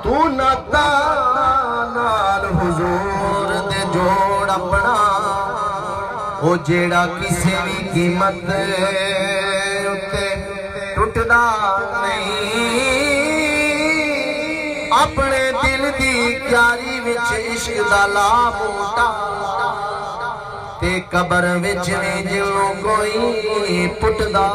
तू नाता नाल हुजूर दे जोड़ अपना ओ जेड़ा किसी भी कीमत उत्ते टुटदा नहीं। अपने दिल दी क्यारी विच इश्क दा ला बूटा ते कबर विच नहीं जिलों कोई पुटदा।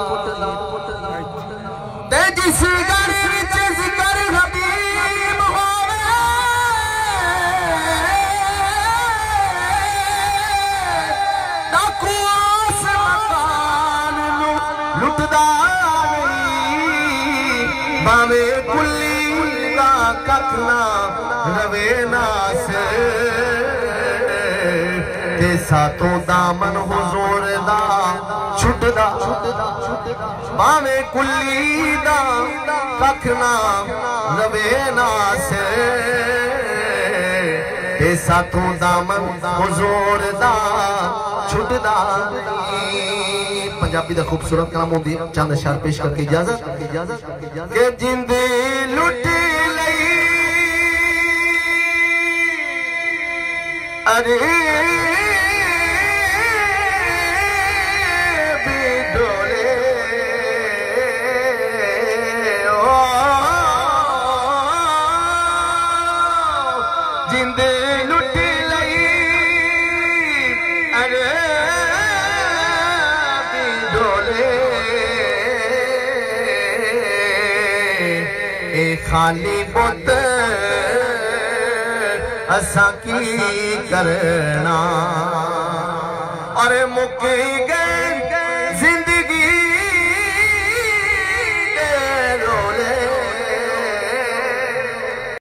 ते जिस घर विच जिक्र हबीब होवे डाकू उस मकान नूं लुटदा नहीं। भावे कुल्ली दा कख ना रवे नास ते सातों दामन हुजूर दा छुटदा। भावे कुल्ली दा कख ना रवे नास ते सातों दामन हुजूर दा छुटदा। पंजाबी दा खूबसूरत कलाम होंदी चंद अशआर पेश करके इजाजत के जिंद लुट लई अरे जिंद लुट लई अरे बिडोले ए खाली बुत असा की करना। अरे मुक गए